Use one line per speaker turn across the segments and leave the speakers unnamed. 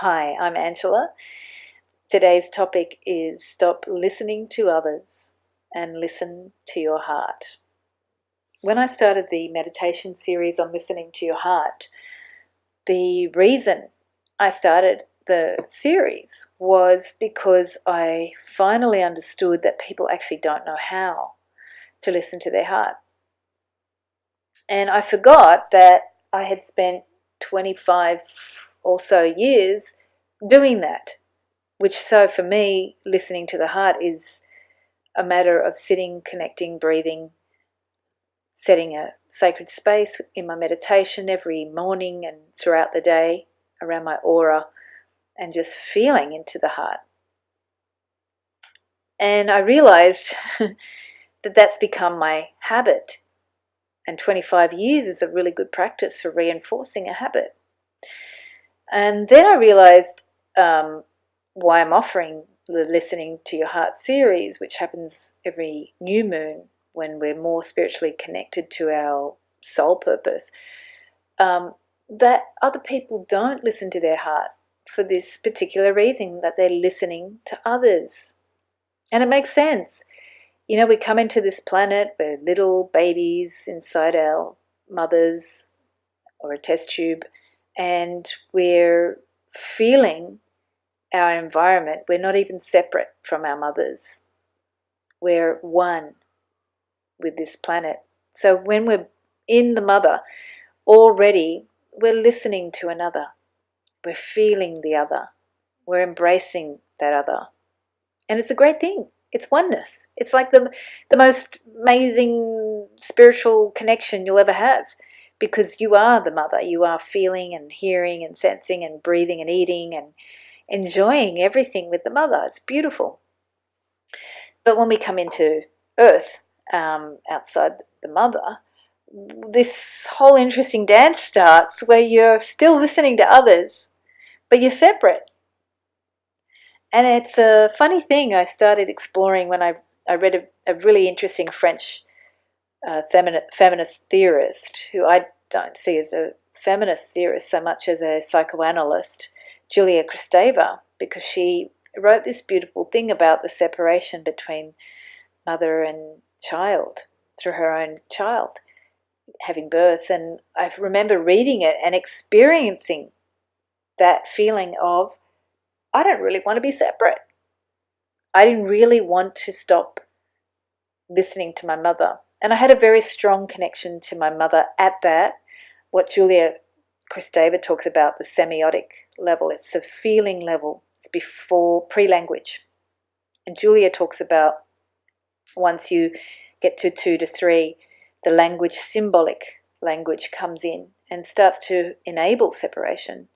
Hi, I'm Angela. Today's topic is stop listening to others and listen to your heart. When I started the meditation series on listening to your heart, the reason I started the series was because I finally understood that people actually don't know how to listen to their heart. And I forgot that I had spent 25 or so years doing that. So for me, listening to the heart is a matter of sitting, connecting, breathing, setting a sacred space in my meditation every morning and throughout the day around my aura, and just feeling into the heart. And I realized that that's become my habit. And 25 years is a really good practice for reinforcing a habit. And then I realized why I'm offering the Listening to Your Heart series, which happens every new moon when we're more spiritually connected to our soul purpose, that other people don't listen to their heart for this particular reason, that they're listening to others. And it makes sense. You know, we come into this planet, we're little babies inside our mothers or a test tube, and we're feeling our environment. We're not even separate from our mothers. We're one with this planet. So when we're in the mother, already we're listening to another. We're feeling the other. We're embracing that other. And it's a great thing. It's oneness. It's like the most amazing spiritual connection you'll ever have, because you are the mother. You are feeling and hearing and sensing and breathing and eating and enjoying everything with the mother. It's beautiful. But when we come into earth, outside the mother, this whole interesting dance starts where you're still listening to others, but you're separate. And it's a funny thing I started exploring when I read a really interesting French feminist theorist, who I don't see as a feminist theorist so much as a psychoanalyst, Julia Kristeva, because she wrote this beautiful thing about the separation between mother and child through her own child having birth. And I remember reading it and experiencing that feeling of, I don't really want to be separate. I didn't really want to stop listening to my mother. And I had a very strong connection to my mother at that, what Julia Kristeva talks about, the semiotic level. It's the feeling level. It's before pre-language. And Julia talks about once you get to 2 to 3, the language, symbolic language, comes in and starts to enable separation.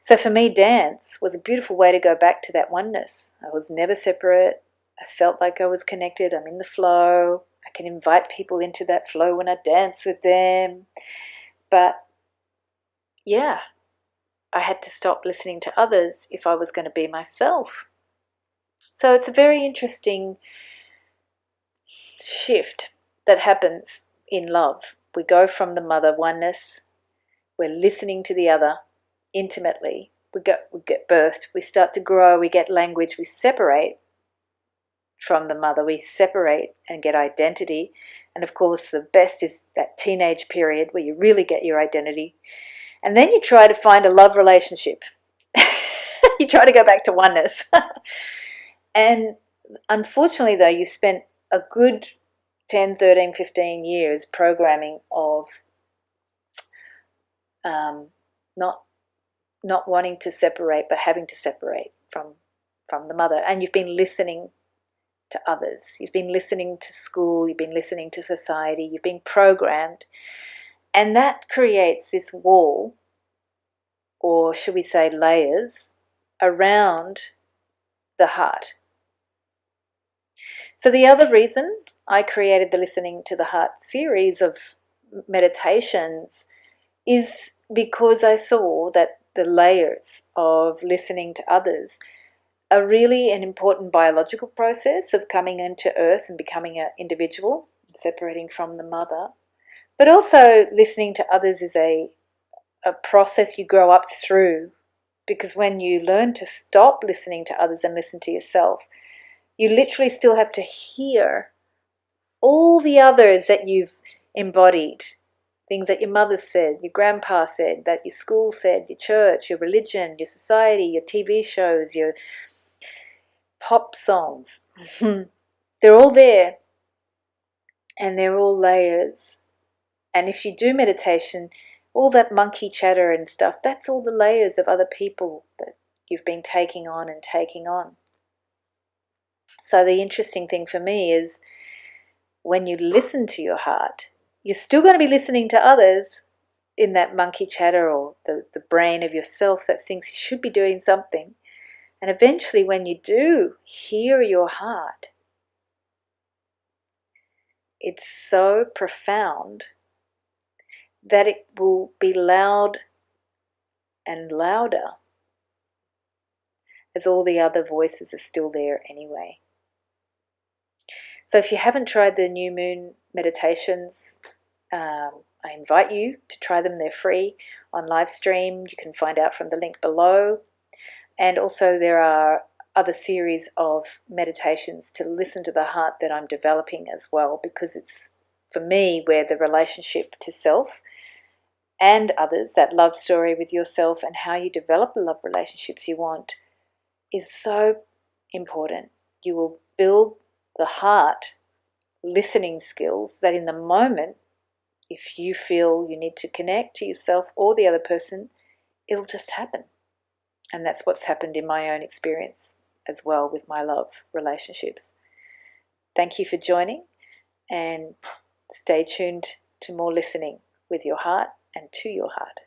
So for me, dance was a beautiful way to go back to that oneness. I was never separate. I felt like I was connected. I'm in the flow. I can invite people into that flow when I dance with them. But yeah, I had to stop listening to others if I was going to be myself. So it's a very interesting shift that happens in love. We go from the mother oneness, we're listening to the other intimately. We get birthed, we start to grow, we get language, we separate from the mother, we separate and get identity. And of course, the best is that teenage period where you really get your identity. And then you try to find a love relationship. You try to go back to oneness. And unfortunately, though, you've spent a good 10, 13, 15 years programming of not wanting to separate, but having to separate from the mother. And you've been listening to others. You've been listening to school. You've been listening to society. You've been programmed. And that creates this wall, or should we say layers, around the heart. So the other reason I created the Listening to the Heart series of meditations is because I saw that the layers of listening to others are really an important biological process of coming into earth and becoming an individual, separating from the mother. But also listening to others is a process you grow up through Because when you learn to stop listening to others and listen to yourself, you literally still have to hear all the others that you've embodied. Things that your mother said, your grandpa said, that your school said, your church, your religion, your society, your TV shows, your pop songs. They're all there, and they're all layers. And if you do meditation, all that monkey chatter and stuff, that's all the layers of other people that you've been taking on and taking on. So the interesting thing for me is when you listen to your heart, you're still going to be listening to others in that monkey chatter or the brain of yourself that thinks you should be doing something. And eventually when you do hear your heart, it's so profound that it will be loud and louder as all the other voices are still there anyway. So if you haven't tried the new moon meditations, I invite you to try them. They're free on live stream. You can find out from the link below. And also there are other series of meditations to listen to the heart that I'm developing as well, because it's, for me, where the relationship to self and others, that love story with yourself and how you develop the love relationships you want, is so important. You will build the heart listening skills that in the moment, if you feel you need to connect to yourself or the other person, it'll just happen. And that's what's happened in my own experience as well with my love relationships. Thank you for joining, and stay tuned to more listening with your heart and to your heart.